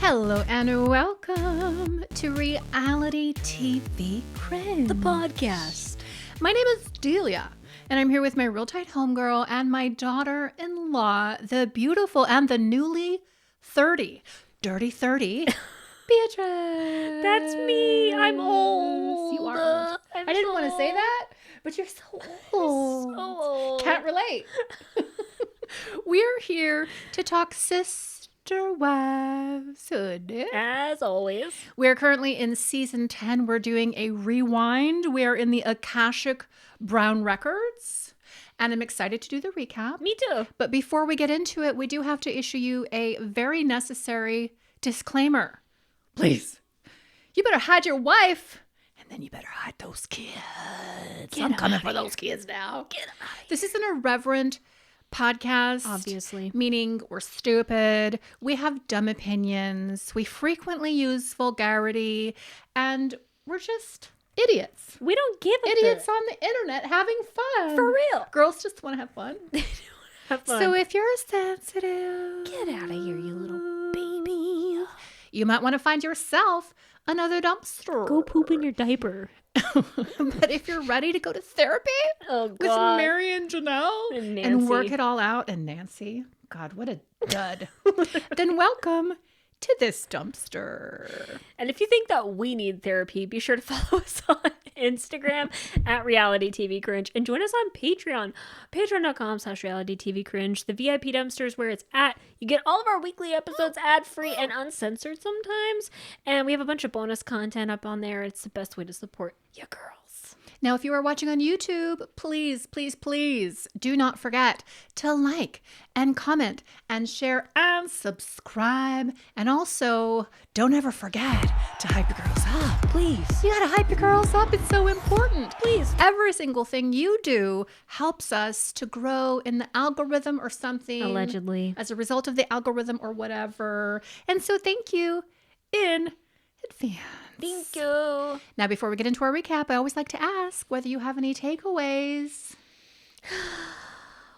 Hello and welcome to Reality TV Cringe, the podcast. My name is Delia, and I'm here with my real tight homegirl and my daughter-in-law, the beautiful and the newly 30, dirty 30, Beatrice. That's me. I'm old. You are old. I didn't want to say that, but you're so old. So old. Can't relate. We're here to talk sister wives-hood. As always. We're currently in season 10. We're doing a rewind. We're in the Akashic Brown Records, and I'm excited to do the recap. Me too. But before we get into it, we do have to issue you a very necessary disclaimer. Please, you better hide your wife, and then you better hide those kids. I'm coming for those kids now. Get out. This is an irreverent podcast. Obviously. Meaning we're stupid. We have dumb opinions. We frequently use vulgarity. And we're just idiots. We don't give a Idiots on the internet having fun. For real. Girls just want to have fun. Have fun. So if you're sensitive, Get out of here, you little baby. you might want to find yourself another dumpster. Go poop in your diaper. But if you're ready to go to therapy Oh, with God. Mary and Janelle And and work Nancy. it all out, and Nancy, God, what a dud, then welcome to this dumpster. And if you think that we need therapy, be sure to follow us on Instagram at Reality TV Cringe and join us on Patreon. Patreon.com/Reality TV Cringe. The VIP dumpster is where it's at. You get all of our weekly episodes ad-free and uncensored sometimes. And we have a bunch of bonus content up on there. It's the best way to support your girls. Now, if you are watching on YouTube, please, please, please do not forget to like and comment and share and subscribe. And also, don't ever forget to hype your girls up. Please. You gotta hype your girls up. It's so important. Please. Every single thing you do helps us to grow in the algorithm or something. Allegedly. As a result of the algorithm or whatever. And so thank you in advance. Thank you. Now, before we get into our recap, I always like to ask whether you have any takeaways.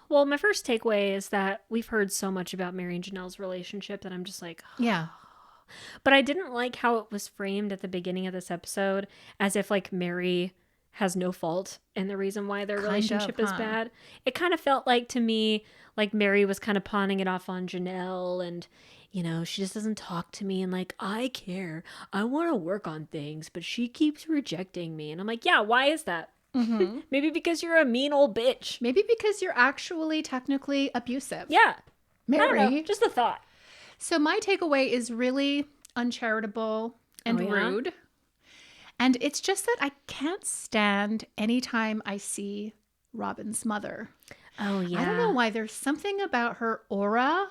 Well, my first takeaway is that we've heard so much about Meri and Janelle's relationship that I'm just like, Yeah. but I didn't like how it was framed at the beginning of this episode as if like Meri has no fault in the reason why their relationship is bad. It kind of felt like to me like Meri was kind of pawning it off on Janelle and, you know, she just doesn't talk to me and like, I care. I want to work on things, but she keeps rejecting me. And I'm like, yeah, why is that? Mm-hmm. Maybe because you're a mean old bitch. Maybe because you're actually technically abusive. Yeah. I don't Mary. know, just a thought. So my takeaway is really uncharitable and Oh, yeah? rude. And it's just that I can't stand anytime I see Robin's mother. Oh, yeah. I don't know why. There's something about her aura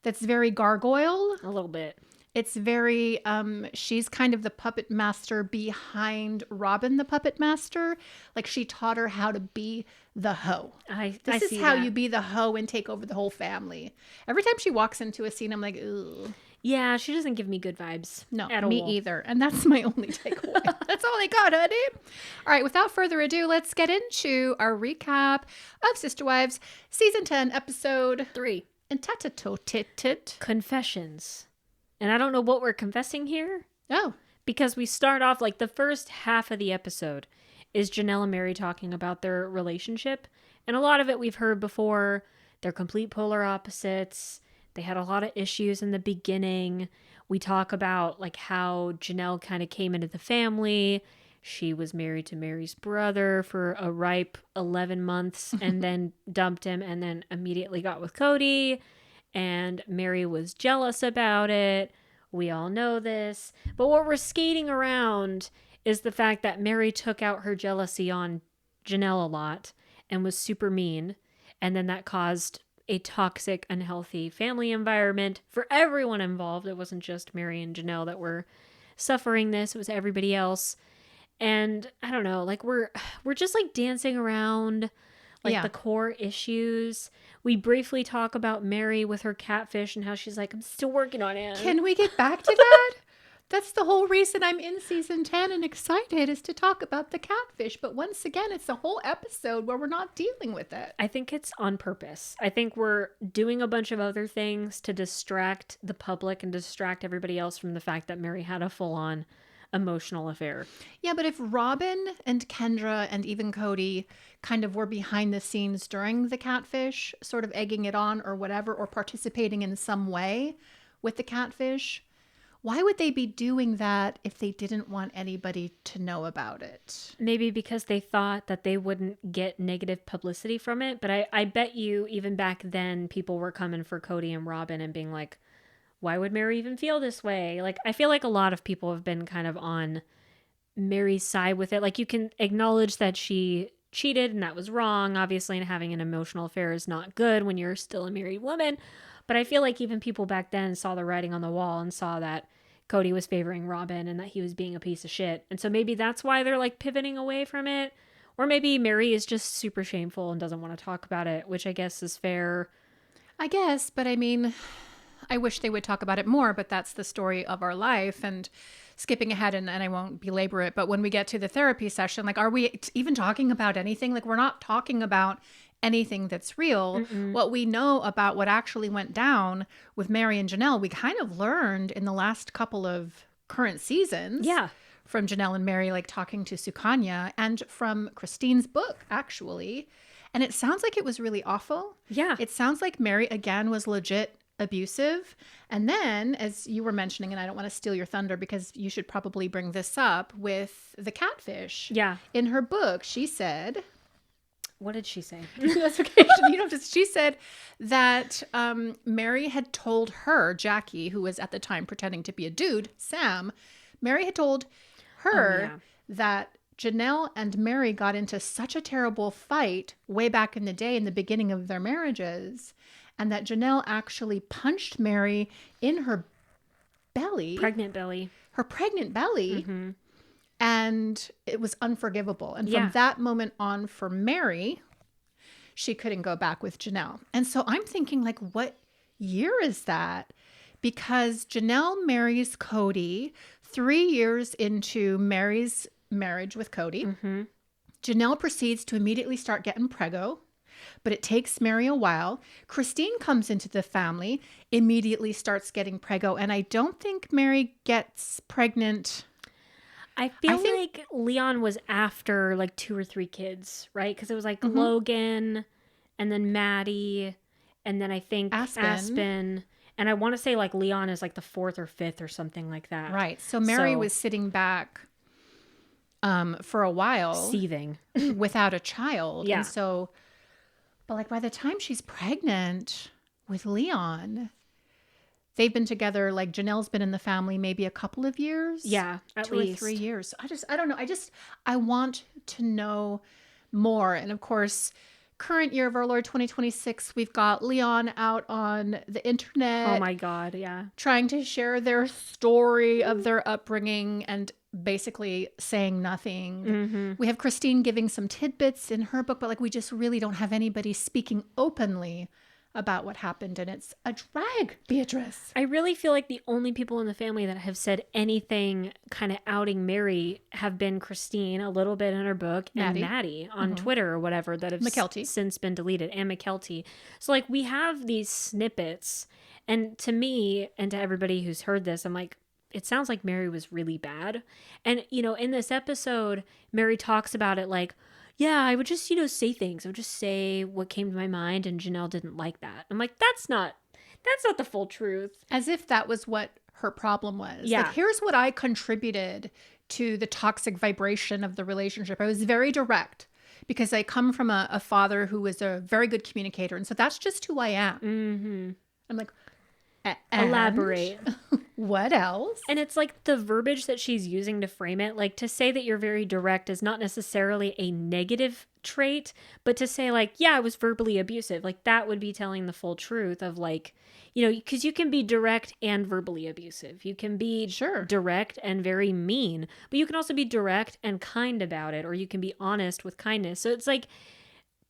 that's very gargoyle. A little bit. It's very, she's kind of the puppet master behind Robin, the puppet master. Like she taught her how to be the hoe. This is see how that. you be the hoe and take over the whole family. Every time she walks into a scene, I'm like, ooh. Yeah, she doesn't give me good vibes. No, at me all. either. And that's my only takeaway. That's all I got, honey. All right, without further ado, let's get into our recap of Sister Wives, Season 10, Episode 3. Intatotit. Confessions. And I don't know what we're confessing here Oh, because we start off like the first half of the episode is Janelle and Meri talking about their relationship. And a lot of it we've heard before. They're complete polar opposites. They had a lot of issues in the beginning. We talk about like how Janelle kind of came into the family. She was married to Meri's brother for a ripe 11 months and then dumped him and then immediately got with Cody. And Meri was jealous about it. We all know this. But what we're skating around is the fact that Meri took out her jealousy on Janelle a lot and was super mean. And then that caused a toxic, unhealthy family environment for everyone involved. It wasn't just Meri and Janelle that were suffering this. It was everybody else. And I don't know, like we're just like dancing around like the core issues. We briefly talk about Meri with her catfish and how she's like, I'm still working on it. can we get back to that? That's the whole reason I'm in season 10 and excited is to talk about the catfish. But once again, it's a whole episode where we're not dealing with it. I think it's on purpose. I think we're doing a bunch of other things to distract the public and distract everybody else from the fact that Meri had a full-on emotional affair. Yeah, but if Robin and Kendra and even Cody kind of were behind the scenes during the catfish, sort of egging it on or whatever, or participating in some way with the catfish, why would they be doing that if they didn't want anybody to know about it? Maybe because they thought that they wouldn't get negative publicity from it. But I bet you even back then people were coming for Cody and Robin and being like, why would Meri even feel this way? Like, I feel like a lot of people have been kind of on Meri's side with it. Like, you can acknowledge that she cheated and that was wrong. Obviously, and having an emotional affair is not good when you're still a married woman. But I feel like even people back then saw the writing on the wall and saw that Cody was favoring Robin and that he was being a piece of shit. And so maybe that's why they're like pivoting away from it. Or maybe Meri is just super shameful and doesn't want to talk about it, which I guess is fair. I guess, but I mean, I wish they would talk about it more, but that's the story of our life. And skipping ahead, and I won't belabor it, but when we get to the therapy session, like, are we even talking about anything? Like, we're not talking about anything that's real. Mm-mm. What we know about what actually went down with Meri and Janelle, we kind of learned in the last couple of current seasons. Yeah. From Janelle and Meri, like talking to Sukanya, and from Christine's book, actually. And it sounds like it was really awful. Yeah. It sounds like Meri, again, was legit abusive. And then, as you were mentioning, and I don't want to steal your thunder because you should probably bring this up with the catfish. Yeah. In her book, she said... What did she say? That's okay. You don't have to, she said that Meri had told her, Jackie, who was at the time pretending to be a dude, Sam, Meri had told her that Janelle and Meri got into such a terrible fight way back in the day in the beginning of their marriages, and that Janelle actually punched Meri in her belly. Pregnant belly. Her pregnant belly. Mm-hmm. And it was unforgivable. And from that moment on for Meri, she couldn't go back with Janelle. And so I'm thinking, like, what year is that? Because Janelle marries Cody 3 years into Meri's marriage with Cody. Mm-hmm. Janelle proceeds to immediately start getting preggo, but it takes Meri a while. Christine comes into the family, immediately starts getting preggo. And I don't think Meri gets pregnant. I think like Leon was after like 2 or 3 kids, right? Because it was like Logan and then Maddie and then I think Aspen. And I want to say like Leon is like the 4th or 5th or something like that. Right. So Meri was sitting back for a while. Seething. Without a child. Yeah. And so, but like by the time she's pregnant with Leon... They've been together, like Janelle's been in the family maybe a couple of years. Yeah, at 2 least. or 3 years. I don't know. I want to know more. And of course, current year of our Lord 2026, we've got Leon out on the internet. Oh my God, yeah. Trying to share their story of their upbringing and basically saying nothing. Mm-hmm. We have Christine giving some tidbits in her book, but like we just really don't have anybody speaking openly about what happened, and it's a drag, Beatrice. I really feel like the only people in the family that have said anything kind of outing Meri have been Christine a little bit in her book and Maddie on Twitter or whatever that have since been deleted, and McKelty. So like we have these snippets, and to me and to everybody who's heard this, I'm like, it sounds like Meri was really bad. And you know, in this episode, Meri talks about it like, yeah, I would just, say things. I would just say what came to my mind, and Janelle didn't like that. I'm like, that's not the full truth. As if that was what her problem was. Yeah. Like, here's what I contributed to the toxic vibration of the relationship. I was very direct because I come from a father who was a very good communicator. And so that's just who I am. Mm-hmm. I'm like, elaborate. What else? And it's like the verbiage that she's using to frame it, like to say that you're very direct is not necessarily a negative trait, but to say like, yeah, I was verbally abusive, like that would be telling the full truth of like, because you can be direct and verbally abusive. You can be direct and very mean, but you can also be direct and kind about it, or you can be honest with kindness. So it's like,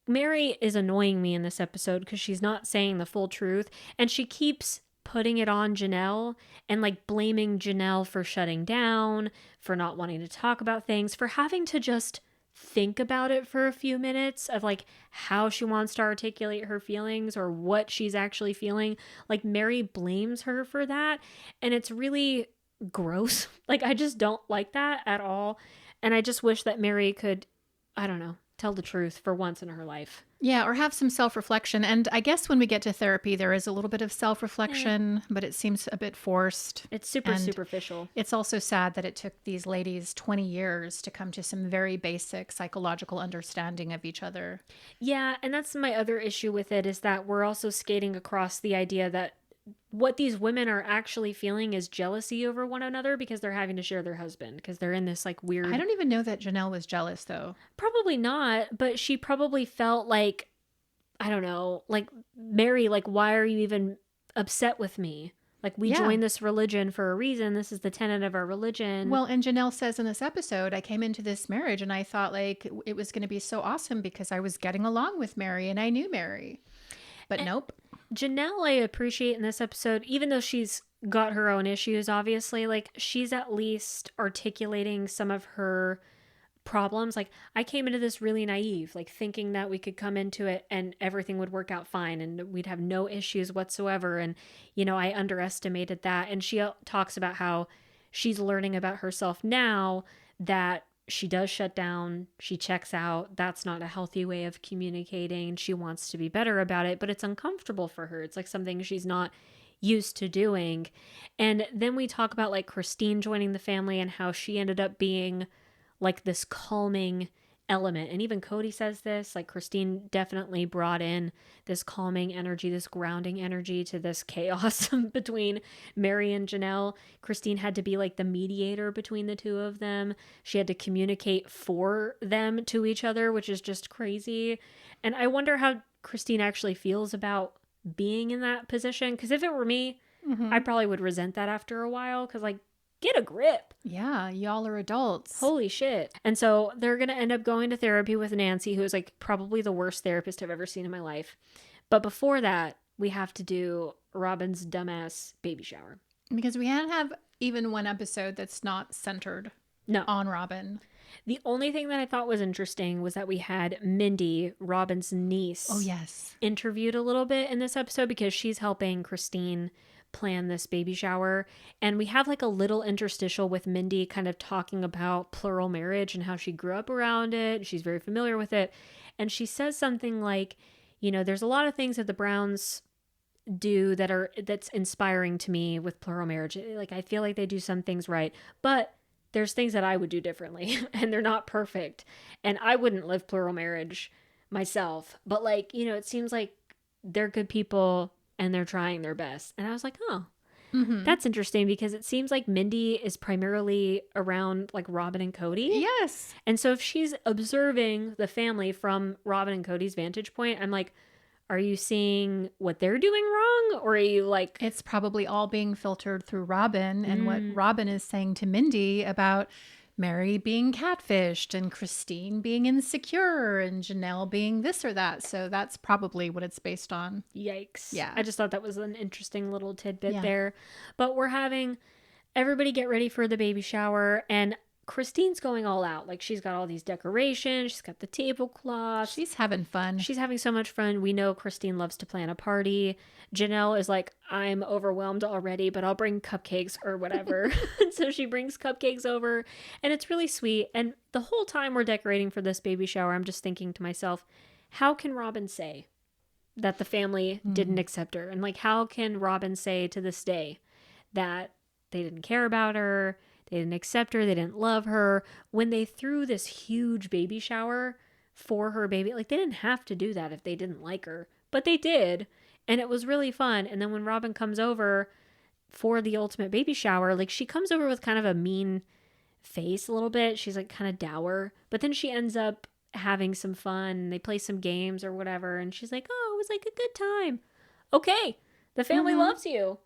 Meri is annoying me in this episode because she's not saying the full truth, and she keeps putting it on Janelle and like blaming Janelle for shutting down, for not wanting to talk about things, for having to just think about it for a few minutes of like how she wants to articulate her feelings or what she's actually feeling. Like Meri blames her for that, and it's really gross. Like I just don't like that at all. And I just wish that Meri could, I don't know, tell the truth for once in her life. Yeah, or have some self-reflection. And I guess when we get to therapy, there is a little bit of self-reflection, but it seems a bit forced. It's super And superficial. it's also sad that it took these ladies 20 years to come to some very basic psychological understanding of each other. Yeah, and that's my other issue with it, is that we're also skating across the idea that what these women are actually feeling is jealousy over one another because they're having to share their husband, because they're in this like weird... I don't even know that Janelle was jealous, though. Probably not, but she probably felt like, I don't know, like, Meri, like, why are you even upset with me? Like, we joined this religion for a reason. This is the tenet of our religion. Well, and Janelle says in this episode, I came into this marriage and I thought like it was going to be so awesome because I was getting along with Meri and I knew Meri. But nope. Janelle, I appreciate in this episode, even though she's got her own issues, obviously, like, she's at least articulating some of her problems. Like, I came into this really naive, like, thinking that we could come into it and everything would work out fine and we'd have no issues whatsoever. And, you know, I underestimated that. And she talks about how she's learning about herself now, that she does shut down, she checks out. That's not a healthy way of communicating. She wants to be better about it, but it's uncomfortable for her. It's like something she's not used to doing. And then we talk about like Christine joining the family and how she ended up being like this calming element. And even Cody says this, like Christine definitely brought in this calming energy, this grounding energy to this chaos between Meri and Janelle. Christine had to be like the mediator between the two of them. She had to communicate for them to each other, which is just crazy. And I wonder how Christine actually feels about being in that position. Because if it were me, I probably would resent that after a while. Because like, get a grip. Yeah, y'all are adults. Holy shit. And so they're going to end up going to therapy with Nancy, who is like probably the worst therapist I've ever seen in my life. But before that, we have to do Robin's dumbass baby shower. Because we can't have even one episode that's not centered on Robin. The only thing that I thought was interesting was that we had Mindy, Robin's niece. Oh, yes. Interviewed a little bit in this episode because she's helping Christine plan this baby shower. And we have like a little interstitial with Mindy kind of talking about plural marriage and how she grew up around it. She's very familiar with it. And she says something like, you know, there's a lot of things that the Browns do that's inspiring to me with plural marriage. Like, I feel like they do some things right, but there's things that I would do differently and they're not perfect. And I wouldn't live plural marriage myself, but like, you know, it seems like they're good people and they're trying their best. And I was like, oh, that's interesting, because it seems like Mindy is primarily around like Robin and Cody. Yes. And so if she's observing the family from Robin and Cody's vantage point, I'm like, are you seeing what they're doing wrong? Or are you like... It's probably all being filtered through Robin and what Robin is saying to Mindy about Meri being catfished and Christine being insecure and Janelle being this or that. So that's probably what it's based on. Yikes. Yeah. I just thought that was an interesting little tidbit there. But we're having everybody get ready for the baby shower, and Christine's going all out. Like, she's got all these decorations. She's got the tablecloth. She's having fun. She's having so much fun. We know Christine loves to plan a party. Janelle is like, I'm overwhelmed already, but I'll bring cupcakes or whatever. And so she brings cupcakes over, and it's really sweet. And the whole time we're decorating for this baby shower, I'm just thinking to myself, how can Robin say that the family didn't accept her? And like, how can Robin say to this day that they didn't care about her, they didn't accept her, they didn't love her, when they threw this huge baby shower for her baby? Like, they didn't have to do that if they didn't like her, but they did. And it was really fun. And then when Robin comes over for the ultimate baby shower, like, she comes over with kind of a mean face a little bit. She's like kind of dour, but then she ends up having some fun. They play some games or whatever. And she's like, oh, it was like a good time. Okay. The family loves you.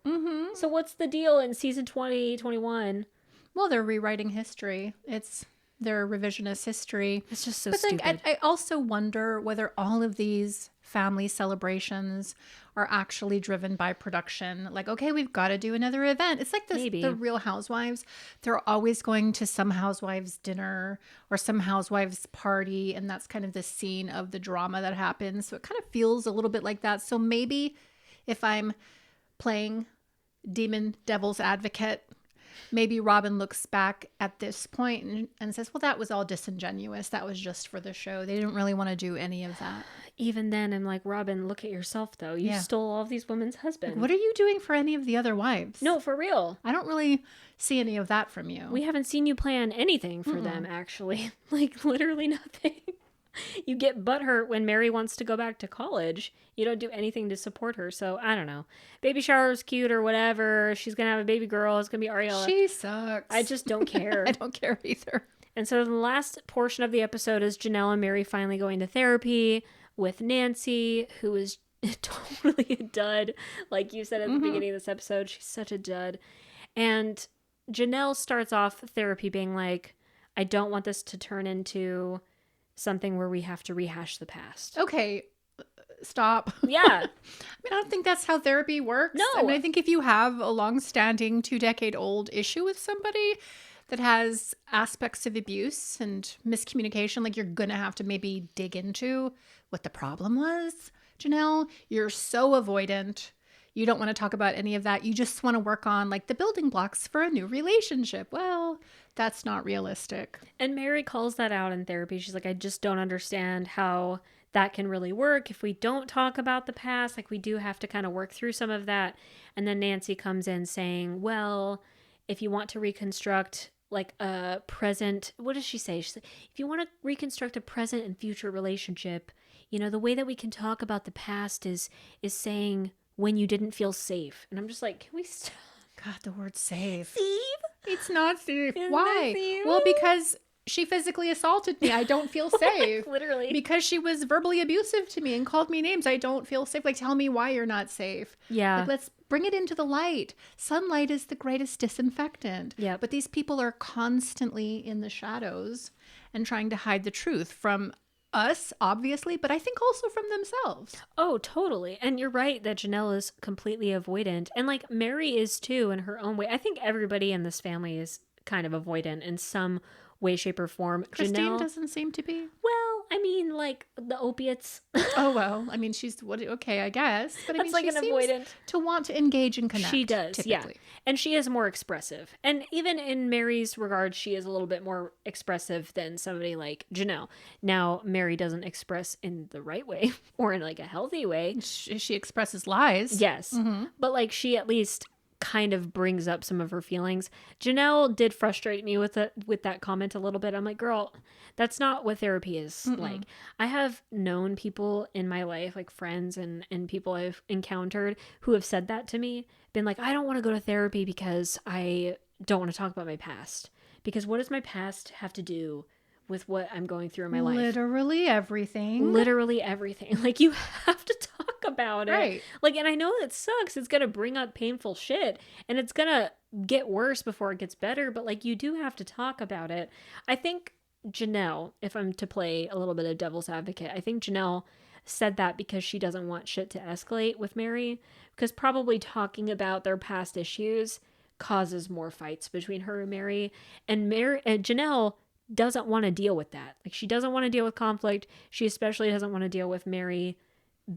So what's the deal in season 2021? Well, they're rewriting history. It's their revisionist history. It's just so but stupid. Like, I also wonder whether all of these family celebrations are actually driven by production. Like, okay, we've got to do another event. It's like this, Maybe. the Real Housewives. They're always going to some housewives dinner or some housewives party. And that's kind of the scene of the drama that happens. So it kind of feels a little bit like that. So maybe if I'm playing devil's advocate, maybe Robin looks back at this point and says, well, that was all disingenuous. That was just for the show. They didn't really want to do any of that. Even then, I'm like, Robin, look at yourself, though. You stole all of these women's husbands. What are you doing for any of the other wives? No, for real. I don't really see any of that from you. We haven't seen you plan anything for them, actually. Like, literally nothing. You get butthurt when Meri wants to go back to college. You don't do anything to support her. So, I don't know. Baby shower's cute or whatever. She's going to have a baby girl. It's going to be Ariella. She sucks. I just don't care. I don't care either. And so the last portion of the episode is Janelle and Meri finally going to therapy with Nancy, who is totally a dud. Like you said at the beginning of this episode, she's such a dud. And Janelle starts off therapy being like, I don't want this to turn into something where we have to rehash the past. Okay, stop. Yeah. I mean, I don't think that's how therapy works. No. I mean, I think if you have a long-standing 2-decade-old issue with somebody that has aspects of abuse and miscommunication, like you're going to have to maybe dig into what the problem was. Janelle, you're so avoidant. You don't want to talk about any of that. You just want to work on like the building blocks for a new relationship. Well, that's not realistic. And Meri calls that out in therapy. She's like, I just don't understand how that can really work if we don't talk about the past. Like we do have to kind of work through some of that. And then Nancy comes in saying, well, if you want to reconstruct like a present, what does she say? She's like, if you want to reconstruct a present and future relationship, you know, the way that we can talk about the past is saying when you didn't feel safe. And I'm just like, can we stop? God, the word safe. Steve? It's not safe. Isn't Why? that safe? Well, because she physically assaulted me. I don't feel safe. Literally. Because she was verbally abusive to me and called me names. I don't feel safe. Like, tell me why you're not safe. Yeah. Like, let's bring it into the light. Sunlight is the greatest disinfectant. Yeah. But these people are constantly in the shadows and trying to hide the truth from us, obviously, but I think also from themselves. Oh, totally. And you're right that Janelle is completely avoidant. And like Meri is too in her own way. I think everybody in this family is kind of avoidant in some way, shape, or form. Christine Janelle doesn't seem to be. Well, I mean, like the opiates. Oh, well, I mean, she's okay, I guess. But I That's mean, like she an seems avoidant. to want to engage and connect. She does, typically. yeah. And she is more expressive. And even in Meri's regard, she is a little bit more expressive than somebody like Janelle. Now, Meri doesn't express in the right way or in like a healthy way. She expresses lies. Yes. But like she at least kind of brings up some of her feelings. Janelle did frustrate me with that comment a little bit. I'm like, girl, that's not what therapy is like. I have known people in my life, like friends and people I've encountered who have said that to me, been like, I don't want to go to therapy because I don't want to talk about my past. Because what does my past have to do with what I'm going through in my life? Literally everything. Literally everything. Like you have to talk about it. Right. Like, and I know it sucks. It's going to bring up painful shit and it's going to get worse before it gets better. But like, you do have to talk about it. I think Janelle, if I'm to play a little bit of devil's advocate, I think Janelle said that because she doesn't want shit to escalate with Meri, because probably talking about their past issues causes more fights between her and Meri. And Janelle doesn't want to deal with that. Like she doesn't want to deal with conflict. She especially doesn't want to deal with Meri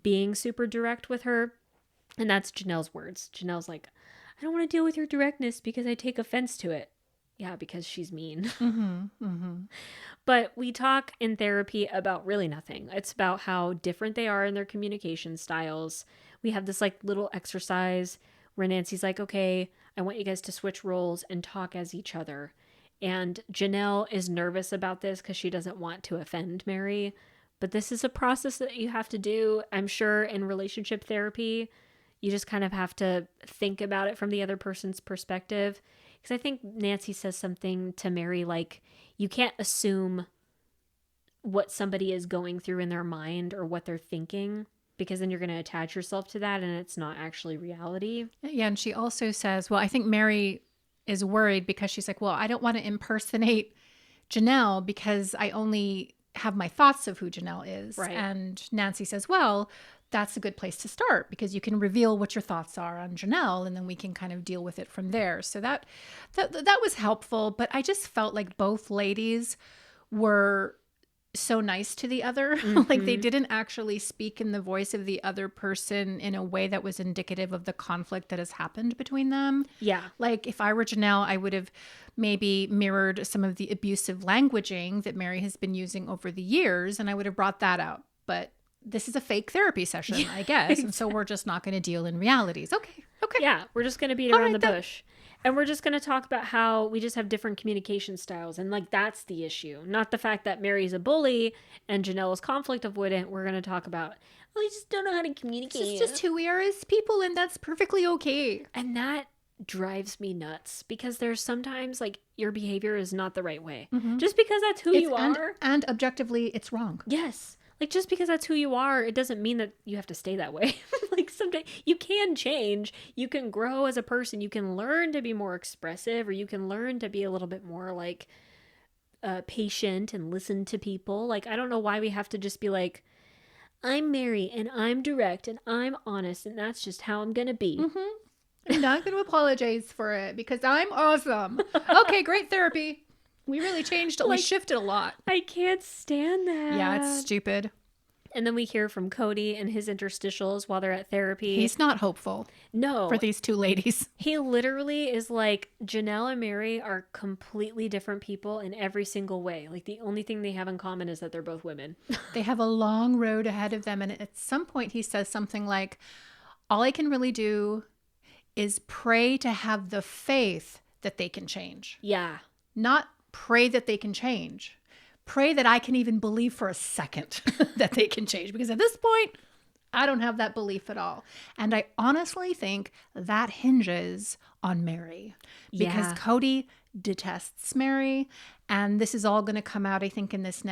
being super direct with her. And that's Janelle's words. Janelle's like, I don't want to deal with your directness because I take offense to it. Yeah, because she's mean. But we talk in therapy about really nothing. It's about how different they are in their communication styles. We have this like little exercise where Nancy's like, okay, I want you guys to switch roles and talk as each other. And Janelle is nervous about this because she doesn't want to offend Meri. But this is a process that you have to do. I'm sure in relationship therapy, you just kind of have to think about it from the other person's perspective. Because I think Nancy says something to Meri like, you can't assume what somebody is going through in their mind or what they're thinking, because then you're going to attach yourself to that and it's not actually reality. Yeah, and she also says, well, I think Meri is worried because she's like, well, I don't want to impersonate Janelle because I only have my thoughts of who Janelle is. Right. And Nancy says, well, that's a good place to start because you can reveal what your thoughts are on Janelle and then we can kind of deal with it from there. So that was helpful, but I just felt like both ladies were so nice to the other. Like they didn't actually speak in the voice of the other person in a way that was indicative of the conflict that has happened between them. Yeah. Like if I were Janelle, I would have maybe mirrored some of the abusive languaging that Meri has been using over the years, and I would have brought that out. But this is a fake therapy session, I guess. And so we're just not going to deal in realities. Okay. Yeah, we're just going to beat around the bush. And we're just going to talk about how we just have different communication styles. And like, that's the issue. Not the fact that Meri's a bully and Janelle is conflict avoidant. We're going to talk about, well, we just don't know how to communicate. It's just who we are as people, and that's perfectly okay. And that drives me nuts because there's sometimes like your behavior is not the right way. Just because that's who you are. And objectively, it's wrong. Yes. Like, just because that's who you are, it doesn't mean that you have to stay that way. Like, sometimes you can change. You can grow as a person. You can learn to be more expressive, or you can learn to be a little bit more, like, patient and listen to people. Like, I don't know why we have to just be like, I'm Meri, and I'm direct, and I'm honest, and that's just how I'm going to be. I'm not going to apologize for it because I'm awesome. Okay, great therapy. We really changed, we shifted a lot. I can't stand that. Yeah, it's stupid. And then we hear from Cody and his interstitials while they're at therapy. He's not hopeful. No. For these two ladies. He literally is like, Janelle and Meri are completely different people in every single way. Like, the only thing they have in common is that they're both women. They have a long road ahead of them. And at some point he says something like, all I can really do is pray to have the faith that they can change. Yeah. Not pray that they can change. Pray that I can even believe for a second that they can change. Because at this point, I don't have that belief at all. And I honestly think that hinges on Meri. Because Cody detests Meri. And this is all going to come out, I think, in this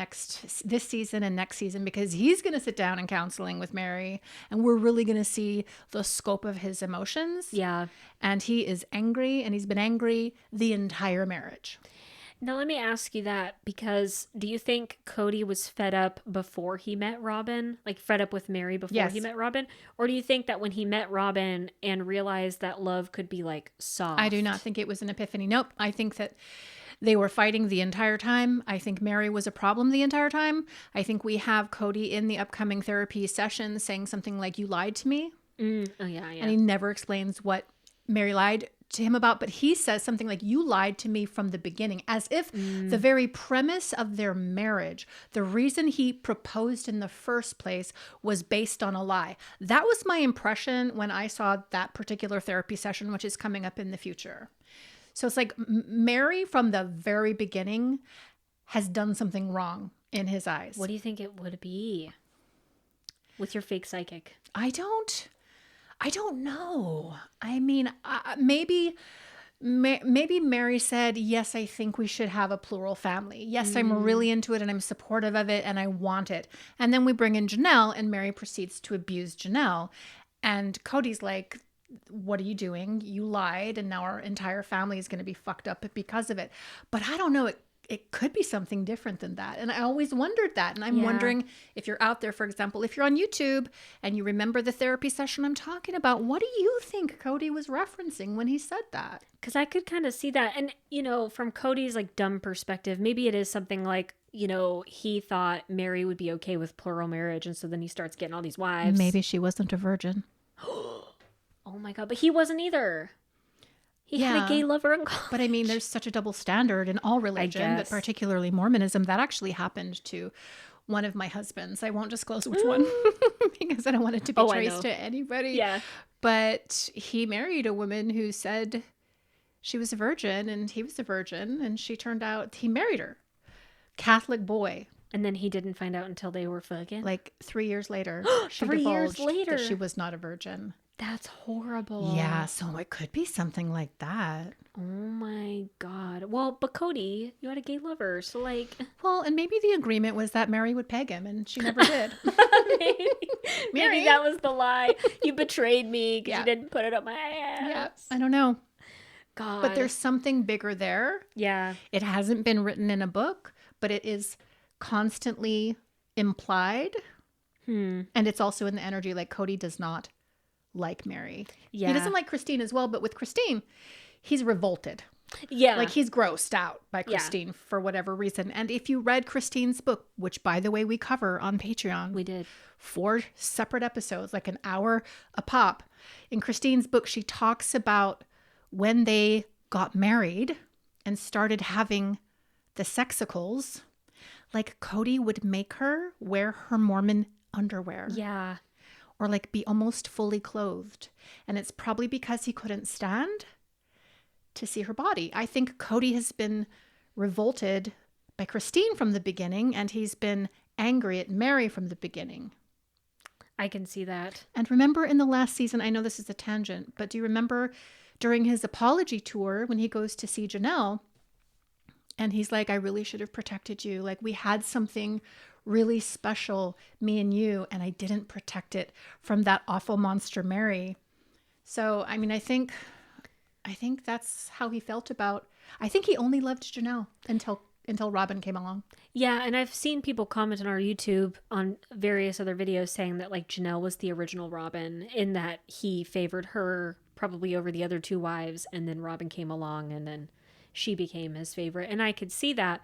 season and next season. Because he's going to sit down in counseling with Meri. And we're really going to see the scope of his emotions. Yeah. And he is angry. And he's been angry the entire marriage. Now, let me ask you that, because do you think Cody was fed up before he met Robin? Like, fed up with Meri before he met Robin? Or do you think that when he met Robin and realized that love could be, like, soft? I do not think it was an epiphany. Nope. I think that they were fighting the entire time. I think Meri was a problem the entire time. I think we have Cody in the upcoming therapy session saying something like, you lied to me. Oh, yeah. And he never explains what Meri lied to him about, but he says something like, you lied to me from the beginning, as if the very premise of their marriage, the reason he proposed in the first place, was based on a lie. That was my impression when I saw that particular therapy session, which is coming up in the future. So it's like Meri from the very beginning has done something wrong in his eyes. What do you think it would be with your fake psychic? I don't know. I mean, maybe Meri said, yes, I think we should have a plural family. Yes, I'm really into it and I'm supportive of it and I want it. And then we bring in Janelle and Meri proceeds to abuse Janelle. And Cody's like, what are you doing? You lied and now our entire family is going to be fucked up because of it. But I don't know. It could be something different than that. And I always wondered that. And I'm wondering if you're out there, for example, if you're on YouTube and you remember the therapy session I'm talking about, what do you think Cody was referencing when he said that? Because I could kind of see that. And, from Cody's like dumb perspective, maybe it is something like, he thought Meri would be okay with plural marriage. And so then he starts getting all these wives. Maybe she wasn't a virgin. Oh my God. But he wasn't either. He had a gay lover in college. But I mean, there's such a double standard in all religion, but particularly Mormonism. That actually happened to one of my husbands. I won't disclose which one because I don't want it to be traced to anybody. Yeah. But he married a woman who said she was a virgin and he was a virgin, and he married her. Catholic boy. And then he didn't find out until they were fucking? Like 3 years later. She 3 years divulged later. that she was not a virgin. That's horrible. Yeah, so it could be something like that. Oh my God. Well, but Cody, you had a gay lover, so like... Well, and maybe the agreement was that Meri would peg him, and she never did. maybe that was the lie. You betrayed me because you didn't put it up my ass. Yeah, I don't know. God. But there's something bigger there. Yeah. It hasn't been written in a book, but it is constantly implied. And it's also in the energy, like Cody does not like Meri. Yeah. He doesn't like Christine as well, but with Christine, he's revolted. Yeah. Like he's grossed out by Christine for whatever reason. And if you read Christine's book, which by the way, we cover on Patreon. We did 4 separate episodes, like an hour a pop. In Christine's book, she talks about when they got married and started having the sexicles, like Cody would make her wear her Mormon underwear. Yeah. Or like be almost fully clothed. And it's probably because he couldn't stand to see her body. I think Cody has been revolted by Christine from the beginning, and he's been angry at Meri from the beginning. I can see that. And remember in the last season, I know this is a tangent, but do you remember during his apology tour when he goes to see Janelle and he's like, I really should have protected you. Like we had something really special, me and you, and I didn't protect it from that awful monster Meri. So, I mean, I think that's how he felt about, I think he only loved Janelle until Robin came along. Yeah, and I've seen people comment on our YouTube on various other videos saying that like Janelle was the original Robin in that he favored her probably over the other 2 wives, and then Robin came along and then she became his favorite. And I could see that.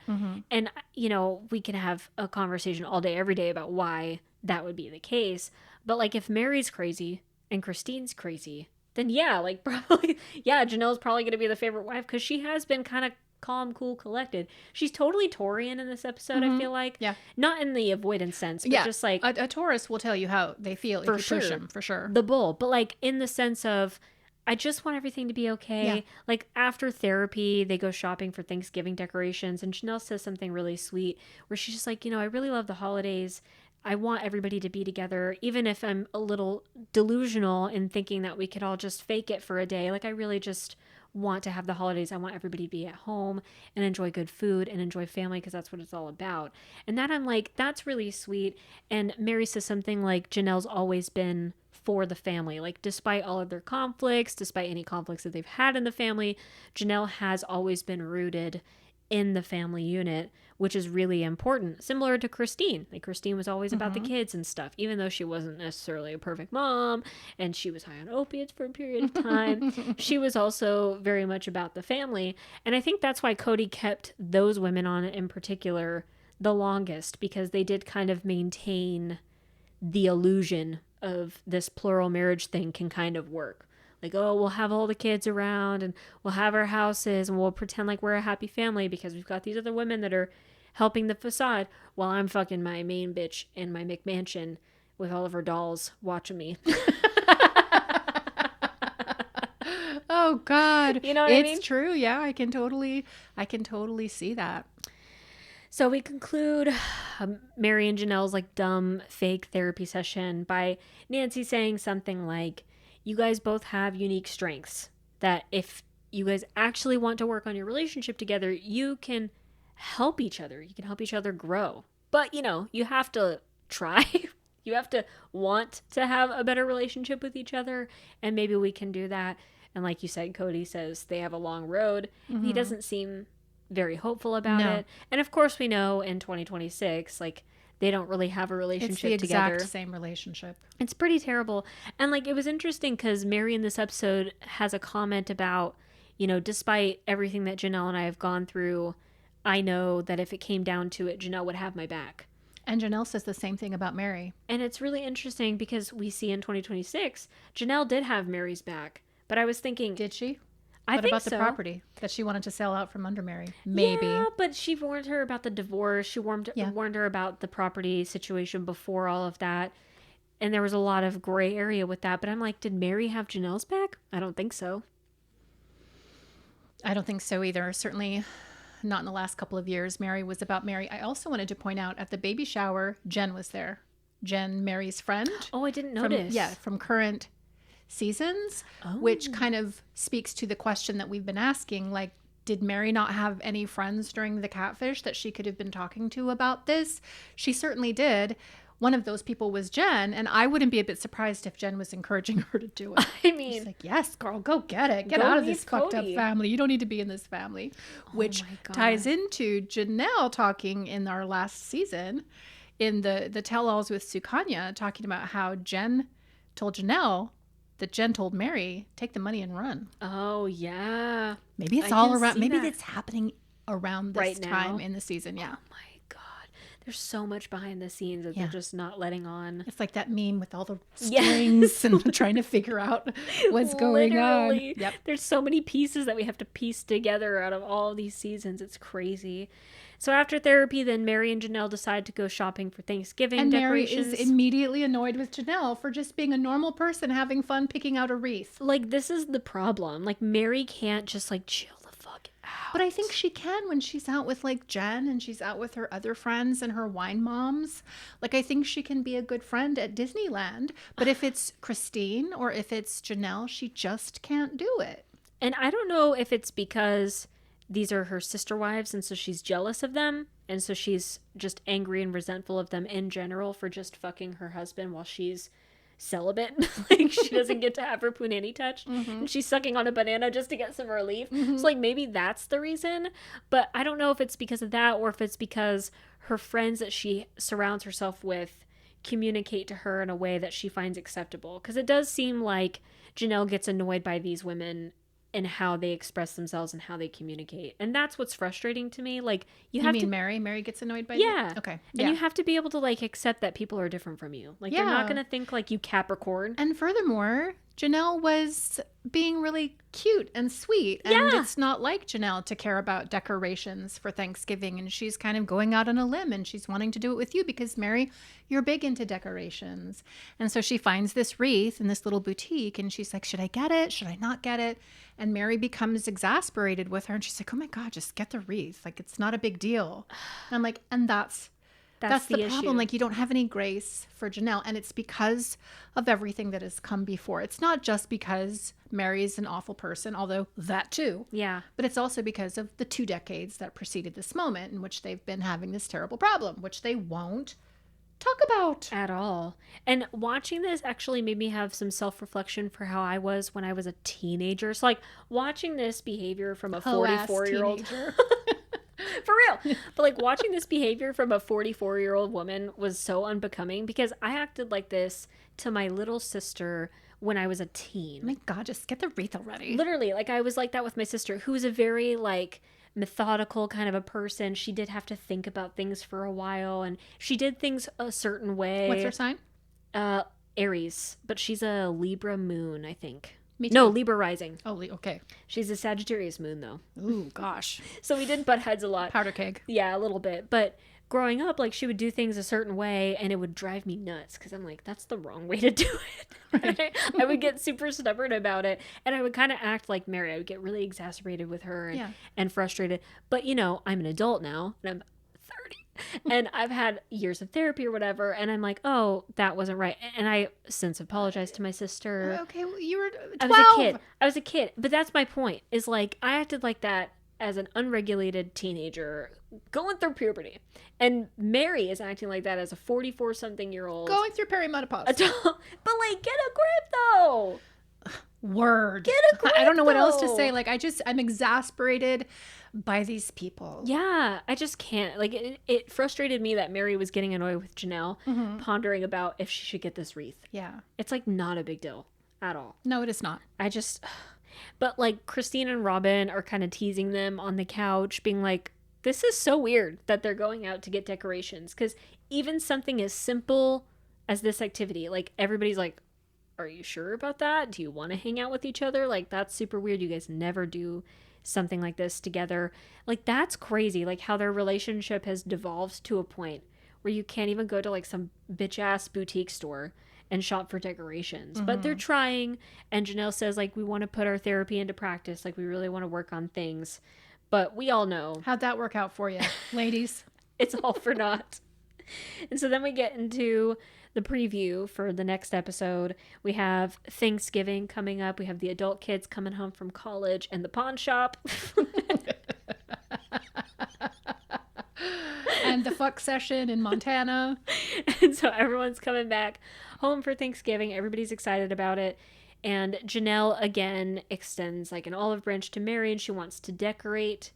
And, you know, we can have a conversation all day, every day about why that would be the case. But like if Meri's crazy and Christine's crazy, then yeah, like probably, yeah, Janelle's probably going to be the favorite wife because she has been kind of calm, cool, collected. She's totally Taurian in this episode, I feel like. Yeah. Not in the avoidance sense, but just like... A Taurus will tell you how they feel if you push them, for sure. The bull. But like in the sense of, I just want everything to be okay. Yeah. Like after therapy, they go shopping for Thanksgiving decorations, and Janelle says something really sweet where she's just like, you know, I really love the holidays. I want everybody to be together, even if I'm a little delusional in thinking that we could all just fake it for a day. Like I really just want to have the holidays. I want everybody to be at home and enjoy good food and enjoy family because that's what it's all about. And that I'm like, that's really sweet. And Meri says something like, Janelle's always been for the family. Like despite all of their conflicts, despite any conflicts that they've had in the family, Janelle has always been rooted in the family unit, which is really important. Similar to Christine. Like Christine was always about the kids and stuff, even though she wasn't necessarily a perfect mom and she was high on opiates for a period of time. She was also very much about the family. And I think that's why Cody kept those women on in particular the longest, because they did kind of maintain the illusion of this plural marriage thing can kind of work. Like, oh, we'll have all the kids around and we'll have our houses and we'll pretend like we're a happy family because we've got these other women that are helping the facade while I'm fucking my main bitch in my McMansion with all of her dolls watching me. Oh God. You know what I mean? It's true. Yeah, I can totally see that. So we conclude Meri and Janelle's like dumb fake therapy session by Nancy saying something like, you guys both have unique strengths that if you guys actually want to work on your relationship together, you can help each other. You can help each other grow. But, you know, you have to try. You have to want to have a better relationship with each other. And maybe we can do that. And like you said, Cody says they have a long road. He doesn't seem very hopeful about it. And of course, we know in 2026, like, they don't really have a relationship together. It's the exact same relationship. It's pretty terrible. And like, it was interesting because Meri in this episode has a comment about, you know, despite everything that Janelle and I have gone through, I know that if it came down to it, Janelle would have my back. And Janelle says the same thing about Meri. And it's really interesting because we see in 2026, Janelle did have Meri's back. But I was thinking... Did she? I what think about so. The property that she wanted to sell out from under Meri? Maybe. Yeah, but she warned her about the divorce. She warned her about the property situation before all of that. And there was a lot of gray area with that. But I'm like, did Meri have Janelle's back? I don't think so. I don't think so either. Certainly not in the last couple of years. Meri was about Meri. I also wanted to point out at the baby shower, Jen was there. Jen, Meri's friend. Oh, I didn't notice. From current seasons, which kind of speaks to the question that we've been asking, like, did Meri not have any friends during the catfish that she could have been talking to about this? She certainly did. one of those people was Jen, and I wouldn't be a bit surprised if Jen was encouraging her to do it. I mean, she's like, yes, girl, go get it. Get go out of leave this fucked up Cody. family. You don't need to be in this family. Which my God. ties into Janelle talking in our last season in the tell-alls with Sukanya, talking about how Jen told Janelle that Jen told Meri, take the money and run. Oh, yeah. Maybe it's I all can around. see Maybe that. it's happening around this Right time now? in the season. Yeah. Oh, my God. There's so much behind the scenes that Yeah. they're just not letting on. It's like that meme with all the Yes. strings and trying to figure out what's going on. Literally. Yep. There's so many pieces that we have to piece together out of all of these seasons. It's crazy. So after therapy, then Meri and Janelle decide to go shopping for Thanksgiving And Meri decorations. is immediately annoyed with Janelle for just being a normal person having fun picking out a wreath. Like, this is the problem. Like, Meri can't just, like, chill the fuck out. But I think she can when she's out with like Jen and she's out with her other friends and her wine moms. Like, I think she can be a good friend at Disneyland. But if it's Christine or if it's Janelle, she just can't do it. And I don't know if it's because these are her sister wives and so she's jealous of them. And so she's just angry and resentful of them in general for just fucking her husband while she's celibate. Like, she doesn't get to have her punani touched. And she's sucking on a banana just to get some relief. So, like, maybe that's the reason. But I don't know if it's because of that or if it's because her friends that she surrounds herself with communicate to her in a way that she finds acceptable. Because it does seem like Janelle gets annoyed by these women and how they express themselves and how they communicate. And that's what's frustrating to me. Like, you have mean to... Meri? Meri gets annoyed by Yeah. Okay. And Yeah. you have to be able to, like, accept that people are different from you. Like, they're not Yeah. going to think like you Capricorn. And furthermore, Janelle was being really cute and sweet. And Yeah. it's not like Janelle to care about decorations for Thanksgiving. And she's kind of going out on a limb and she's wanting to do it with you because, Meri, you're big into decorations. And so she finds this wreath in this little boutique and she's like, should I get it? Should I not get it? And Meri becomes exasperated with her. And she's like, oh my God, just get the wreath. Like, it's not a big deal. And I'm like, and that's the issue. problem. Like, you don't have any grace for Janelle. And it's because of everything that has come before. It's not just because Meri's an awful person, although that too. Yeah. But it's also because of the 2 decades that preceded this moment in which they've been having this terrible problem, which they won't talk about. At all. And watching this actually made me have some self-reflection for how I was when I was a teenager. So, like, watching this behavior from a 44-year-old... For real. But, like, watching this behavior from a 44-year-old woman was so unbecoming because I acted like this to my little sister when I was a teen. Oh my God, just get the wreath already. Literally, like, I was like that with my sister, who was a very, like, methodical kind of a person. She did have to think about things for a while, and she did things a certain way. What's her sign? Aries, but she's a Libra moon, I think. Me too. No, Libra rising. Oh, okay. She's a Sagittarius moon, though. Ooh, gosh. So we did butt heads a lot. Powder keg. Yeah, a little bit. But growing up, like, she would do things a certain way, and it would drive me nuts because I'm like, that's the wrong way to do it. Right? I would get super stubborn about it, and I would kind of act like Meri. I would get really exacerbated with her and frustrated. But, you know, I'm an adult now, and I'm 30. And I've had years of therapy or whatever, and I'm like, oh, that wasn't right. And I since apologized to my sister. Okay, well, you were 12. I was a kid. But that's my point, is like, I acted like that as an unregulated teenager going through puberty. And Meri is acting like that as a 44-something-year-old. Going through perimenopause. Adult. But, like, get a grip, though. Word. Get a grip, I don't know what else to though. say. Like, I'm exasperated by these people. Yeah, I just can't. Like, it frustrated me that Meri was getting annoyed with Janelle, pondering about if she should get this wreath. Yeah. It's, like, not a big deal at all. No, it is not. I just... But, like, Christine and Robin are kind of teasing them on the couch, being like, this is so weird that they're going out to get decorations. Because even something as simple as this activity, like, everybody's like, are you sure about that? Do you want to hang out with each other? Like, that's super weird. You guys never do something like this together. Like, that's crazy. Like, how their relationship has devolved to a point where you can't even go to, like, some bitch-ass boutique store and shop for decorations. But they're trying, and Janelle says, like, we want to put our therapy into practice. Like, we really want to work on things. But we all know How'd that work out for you, ladies? it's all for naught. And so then we get into the preview for the next episode. We have Thanksgiving coming up. We have the adult kids coming home from college and the pawn shop. And the fuck session in Montana. And so everyone's coming back home for Thanksgiving. Everybody's excited about it. And Janelle again extends like an olive branch to Meri, and she wants to decorate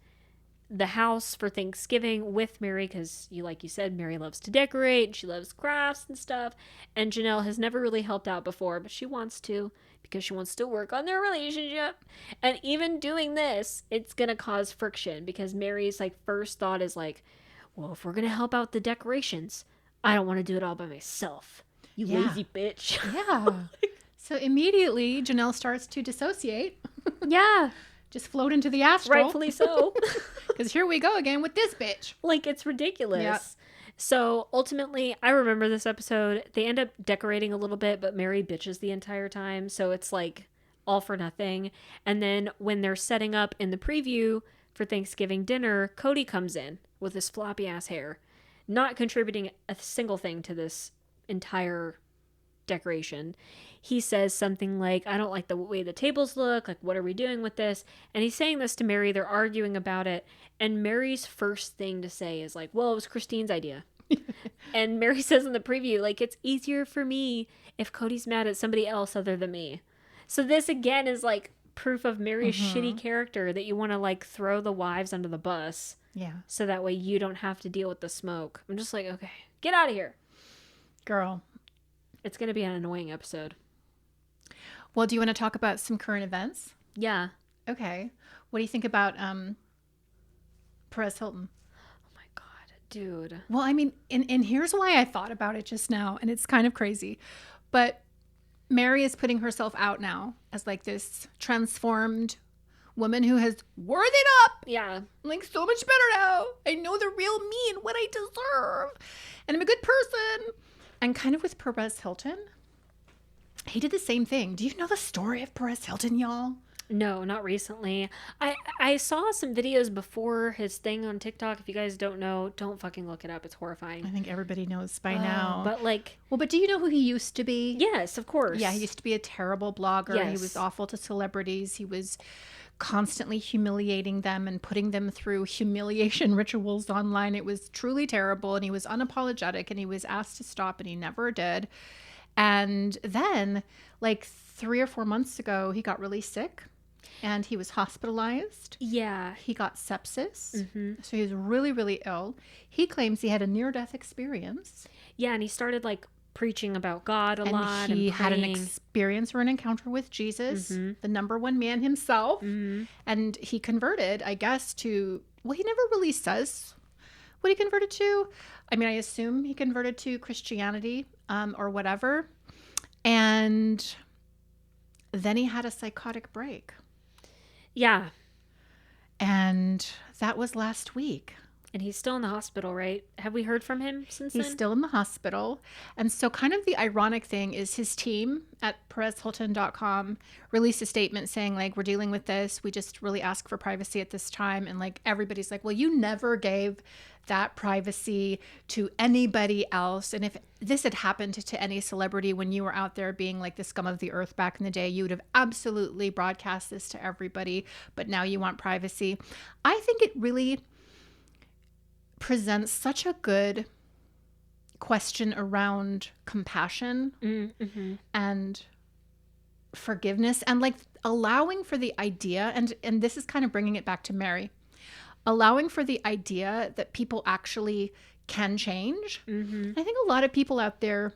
the house for Thanksgiving with Meri because, like you said, Meri loves to decorate. She loves crafts and stuff. And Janelle has never really helped out before, but she wants to because she wants to work on their relationship. And even doing this, it's going to cause friction because Mary's like first thought is like, well, if we're going to help out the decorations, I don't want to do it all by myself. You lazy bitch. Yeah. So immediately Janelle starts to dissociate. Yeah. Just float into the astral. Rightfully so. Because here we go again with this bitch. Like, it's ridiculous. Yeah. So ultimately, I remember this episode. They end up decorating a little bit, but Meri bitches the entire time. So it's like all for nothing. And then when they're setting up in the preview for Thanksgiving dinner, Cody comes in with his floppy ass hair, not contributing a single thing to this entire decoration. He says something like, I don't like the way the tables look, like what are we doing with this? And he's saying this to Meri. They're arguing about it, and Mary's first thing to say is like, well, it was Christine's idea. And Meri says in the preview, like, it's easier for me if Cody's mad at somebody else other than me. So this again is like proof of Mary's shitty character, that you want to like throw the wives under the bus. Yeah. So that way you don't have to deal with the smoke. I'm just like, okay, get out of here. Girl. It's going to be an annoying episode. Well, do you want to talk about some current events? Yeah. Okay. What do you think about Perez Hilton? Oh my God, dude. Well, I mean, and here's why I thought about it just now, and it's kind of crazy. But Meri is putting herself out now as like this transformed woman who has worthied up. Yeah. Like so much better now. I know the real me and what I deserve. And I'm a good person. And kind of with Perez Hilton, he did the same thing. Do you know the story of Perez Hilton, y'all? No, not recently. I saw some videos before his thing on TikTok. If you guys don't know, don't fucking look it up. It's horrifying. I think everybody knows by now. But like... Well, but do you know who he used to be? Yes, of course. Yeah, he used to be a terrible blogger. Yes. He was awful to celebrities. He was constantly humiliating them and putting them through humiliation rituals online. It was truly terrible, and he was unapologetic, and he was asked to stop, and he never did. And then, like 3 or 4 months ago, he got really sick, and he was hospitalized. Yeah. He got sepsis, Mm-hmm. so he was really, really ill. He claims he had a near-death experience. Yeah, and he started like preaching about God a lot. And he and had an praying. experience or an encounter with Jesus, the number one man himself. And he converted, I guess, to, well, he never really says what he converted to. I mean, I assume he converted to Christianity or whatever. And then he had a psychotic break. Yeah. And that was last week. And he's still in the hospital, right? Have we heard from him since He's then? still in the hospital. And so kind of the ironic thing is his team at perezhilton.com released a statement saying, like, we're dealing with this. We just really ask for privacy at this time. And like, everybody's like, well, you never gave that privacy to anybody else. And if this had happened to any celebrity when you were out there being like the scum of the earth back in the day, you would have absolutely broadcast this to everybody. But now you want privacy. I think it really presents such a good question around compassion and forgiveness, and like allowing for the idea, and this is kind of bringing it back to Meri, allowing for the idea that people actually can change. I think a lot of people out there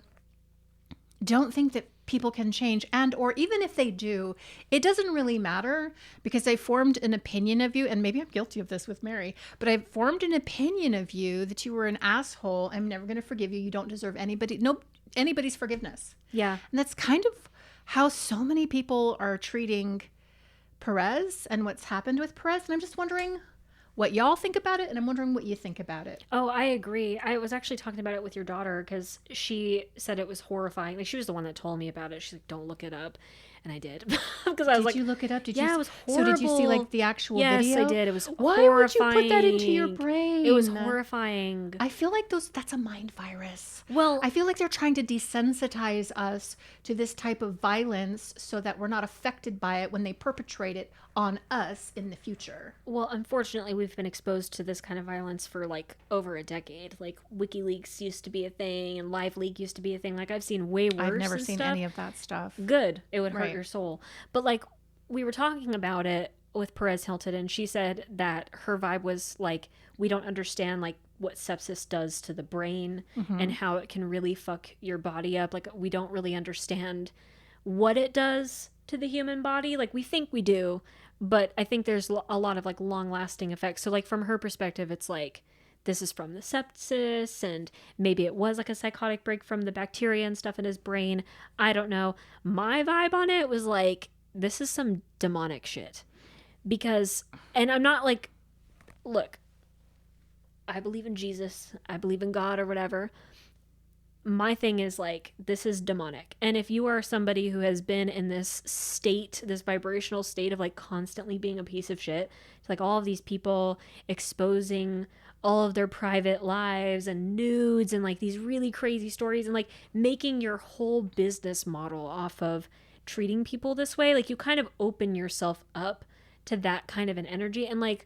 don't think that people can change, and or even if they do, it doesn't really matter because they formed an opinion of you, and maybe I'm guilty of this with Meri, but I formed an opinion of you that you were an asshole. I'm never going to forgive you. You don't deserve anybody's forgiveness. Yeah. And that's kind of how so many people are treating Perez and what's happened with Perez. And I'm just wondering what y'all think about it, and I'm wondering what you think about it. Oh, I agree. I was actually talking about it with your daughter because she said it was horrifying. Like, she was the one that told me about it. She's like, don't look it up. And I did. Because I was like, did you look it up? Yeah, it was horrible. So did you see like the actual yes, video? Yes, I did. It was Why horrifying. would you put that into your brain? It was horrifying. I feel like that's a mind virus. Well, I feel like they're trying to desensitize us to this type of violence so that we're not affected by it when they perpetrate it on us in the future. Well, unfortunately, we've been exposed to this kind of violence for like over a decade. Like WikiLeaks used to be a thing and LiveLeak used to be a thing. Like I've seen way worse. I've never seen any of that stuff. Good. It would hurt your soul. But like we were talking about it with Perez Hilton, and she said that her vibe was like, we don't understand like what sepsis does to the brain and how it can really fuck your body up. Like we don't really understand what it does to the human body. Like we think we do, but I think there's a lot of like long lasting effects. So like from her perspective, it's like, this is from the sepsis, and maybe it was like a psychotic break from the bacteria and stuff in his brain. I don't know. My vibe on it was like, this is some demonic shit. Because, and I'm not like, look, I believe in Jesus, I believe in God or whatever. My thing is like, this is demonic. And if you are somebody who has been in this state, this vibrational state of like constantly being a piece of shit, like all of these people exposing all of their private lives and nudes and like these really crazy stories and like making your whole business model off of treating people this way, like you kind of open yourself up to that kind of an energy. And like,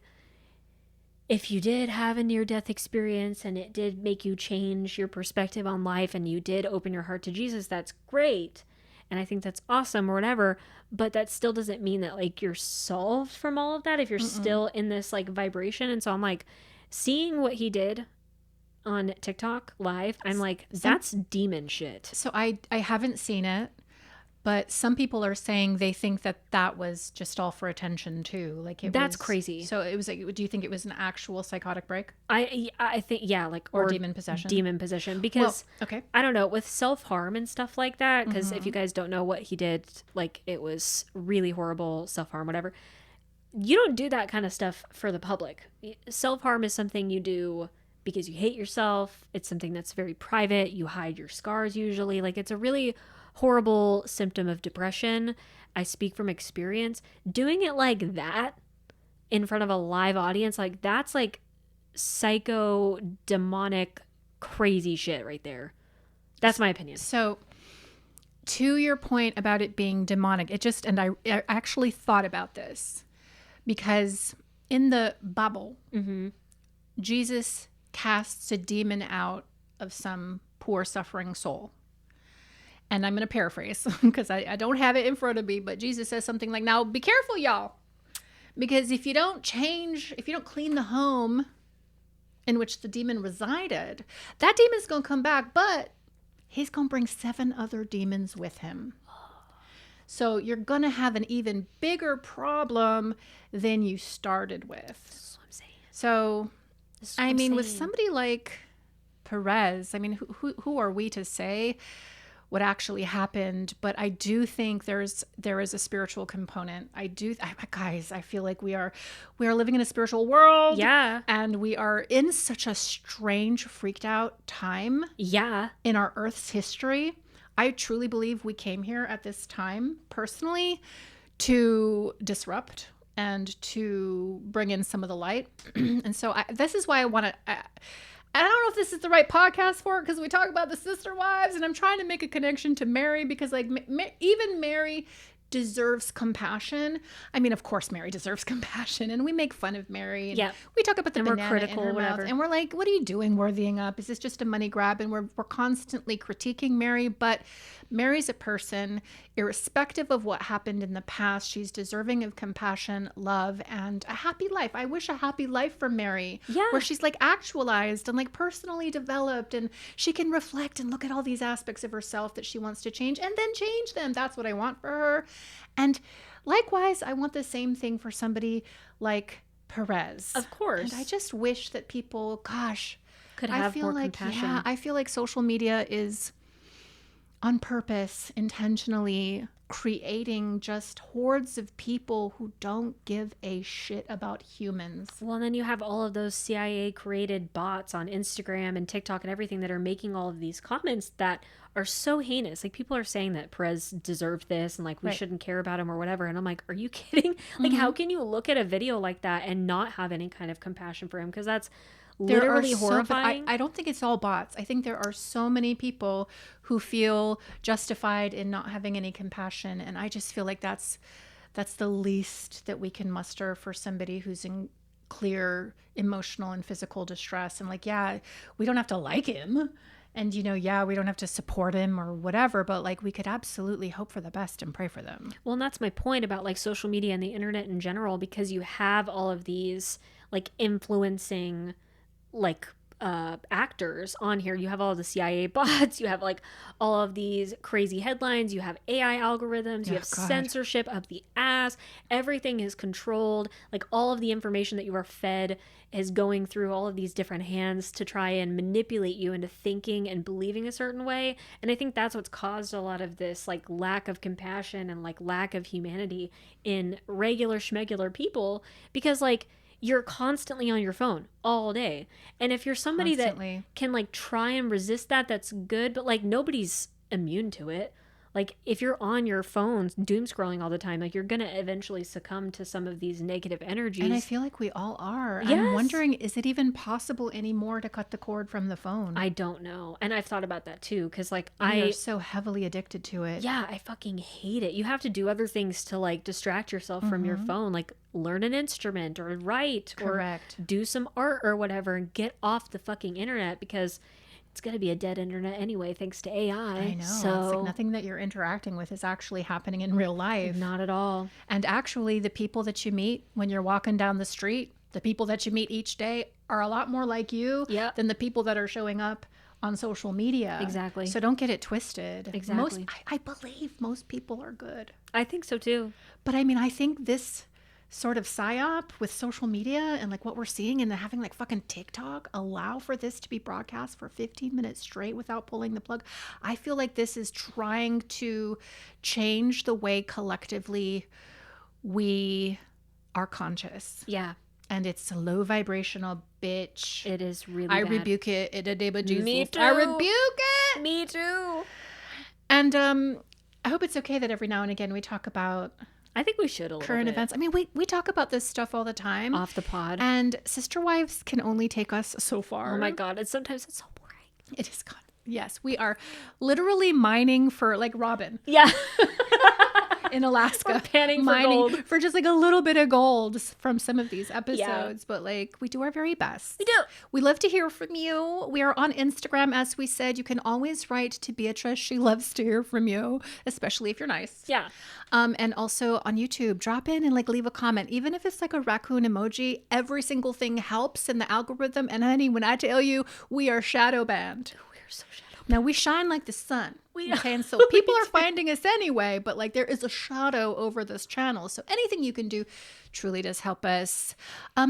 if you did have a near-death experience and it did make you change your perspective on life and you did open your heart to Jesus, that's great. And I think that's awesome or whatever. But that still doesn't mean that like you're solved from all of that if you're still in this like vibration. And so I'm like, seeing what he did on TikTok live, I'm like, that's demon shit. So I haven't seen it. But some people are saying they think that was just all for attention too. Like that's crazy. So it was like, do you think it was an actual psychotic break? I think, yeah, like or demon possession. Demon possession, because okay, I don't know, with self-harm and stuff like that. Because if you guys don't know what he did, like it was really horrible self-harm, whatever. You don't do that kind of stuff for the public. Self-harm is something you do because you hate yourself. It's something that's very private. You hide your scars usually. Like it's a really horrible symptom of depression. I speak from experience. Doing it like that in front of a live audience, like that's like psycho demonic crazy shit right there. That's my opinion. So to your point about it being demonic, and I actually thought about this because in the Bible, Jesus casts a demon out of some poor suffering soul. And I'm going to paraphrase because I don't have it in front of me, but Jesus says something like, now be careful, y'all, because if you don't clean the home in which the demon resided, that demon's going to come back, but he's going to bring 7 other demons with him. So you're going to have an even bigger problem than you started with. That's what I'm saying. So, I mean, with somebody like Perez, I mean, who are we to say what actually happened? But I do think there is a spiritual component. Guys, I feel like we are living in a spiritual world. Yeah. And we are in such a strange, freaked out time. Yeah. In our Earth's history. I truly believe we came here at this time, personally, to disrupt and to bring in some of the light. And so this is why I want to... I don't know if this is the right podcast for it because we talk about the sister wives, and I'm trying to make a connection to Meri because like even Meri deserves compassion. I mean, of course, Meri deserves compassion, and we make fun of Meri. And we talk about the banana we're critical, in her mouth, and we're like, "What are you doing, worthying up? Is this just a money grab?" And we're constantly critiquing Meri, but Meri's a person, irrespective of what happened in the past. She's deserving of compassion, love, and a happy life. I wish a happy life for Meri, where she's like actualized and like personally developed, and she can reflect and look at all these aspects of herself that she wants to change, and then change them. That's what I want for her. And likewise, I want the same thing for somebody like Perez. Of course. And I just wish that people, gosh, could have more compassion. Yeah, I feel like social media is on purpose, intentionally creating just hordes of people who don't give a shit about humans. Well, and then you have all of those CIA created bots on Instagram and TikTok and everything that are making all of these comments that are so heinous. Like, people are saying that Perez deserved this and like we shouldn't care about him or whatever. And I'm like, are you kidding? Like, how can you look at a video like that and not have any kind of compassion for him? Because that's literally horrifying. I don't think it's all bots. I think there are so many people who feel justified in not having any compassion, and I just feel like that's the least that we can muster for somebody who's in clear emotional and physical distress. And like, yeah, we don't have to like him, and we don't have to support him or whatever, but like we could absolutely hope for the best and pray for them. Well, and that's my point about like social media and the internet in general, because you have all of these like influencing like actors on here. You have all the CIA bots, you have like all of these crazy headlines, you have AI algorithms, you have censorship up the ass, everything is controlled. Like, all of the information that you are fed is going through all of these different hands to try and manipulate you into thinking and believing a certain way. And I think that's what's caused a lot of this like lack of compassion and like lack of humanity in regular schmegular people, because like you're constantly on your phone all day. And if you're somebody that can like try and resist that, that's good, but like nobody's immune to it. Like, if you're on your phone doom scrolling all the time, like, you're going to eventually succumb to some of these negative energies. And I feel like we all are. Yes. I'm wondering, is it even possible anymore to cut the cord from the phone? I don't know. And I've thought about that too, because like we are so heavily addicted to it. Yeah, I fucking hate it. You have to do other things to like distract yourself from your phone, like learn an instrument or write or do some art or whatever, and get off the fucking internet, because it's going to be a dead internet anyway, thanks to AI. I know. So it's like nothing that you're interacting with is actually happening in real life. Not at all. And actually, the people that you meet when you're walking down the street, the people that you meet each day are a lot more like you than the people that are showing up on social media. Exactly. So don't get it twisted. Exactly. I believe most people are good. I think so too. But I mean, I think this sort of psyop with social media and like what we're seeing, and having like fucking TikTok allow for this to be broadcast for 15 minutes straight without pulling the plug. I feel like this is trying to change the way collectively we are conscious. Yeah. And it's a low vibrational, bitch. It is really I bad. rebuke it in the name of Jesus. Me too. I rebuke it. Me too. And I hope it's okay that every now and again we talk about I think we should a little current bit. events. I mean, we talk about this stuff all the time. Off the pod. And Sister Wives can only take us so far. Oh my God. Sometimes it's so boring. It is God. Yes, we are literally mining for like Robin. Yeah. In Alaska. We're panning mining for gold. For just like a little bit of gold from some of these episodes. But like, we do our very best. We do. We love to hear from you. We are on Instagram, as we said. You can always write to Beatrice. She loves to hear from you, especially if you're nice. Yeah. And also on YouTube, drop in and like leave a comment. Even if it's like a raccoon emoji, every single thing helps in the algorithm. And honey, when I tell you, we are shadow banned. We are so shadow banned. Now we shine like the sun. Okay, and so people are finding us anyway, but like there is a shadow over this channel. So anything you can do truly does help us.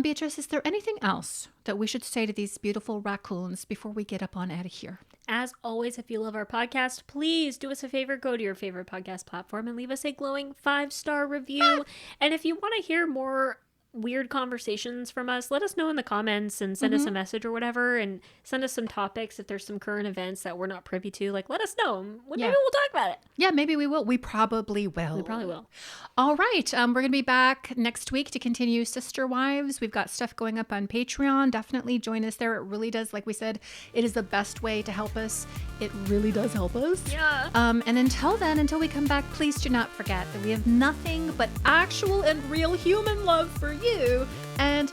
Beatrice, is there anything else that we should say to these beautiful raccoons before we get up on out of here? As always, if you love our podcast, please do us a favor. Go to your favorite podcast platform and leave us a glowing 5-star review. And if you want to hear more weird conversations from us, let us know in the comments and send us a message or whatever, and send us some topics if there's some current events that we're not privy to. Like, let us know. Maybe we'll talk about it. Yeah, maybe we will. We probably will. We probably will. All right. We're going to be back next week to continue Sister Wives. We've got stuff going up on Patreon. Definitely join us there. It really does, like we said, it is the best way to help us. It really does help us. Yeah. And until then, until we come back, please do not forget that we have nothing but actual and real human love for you. And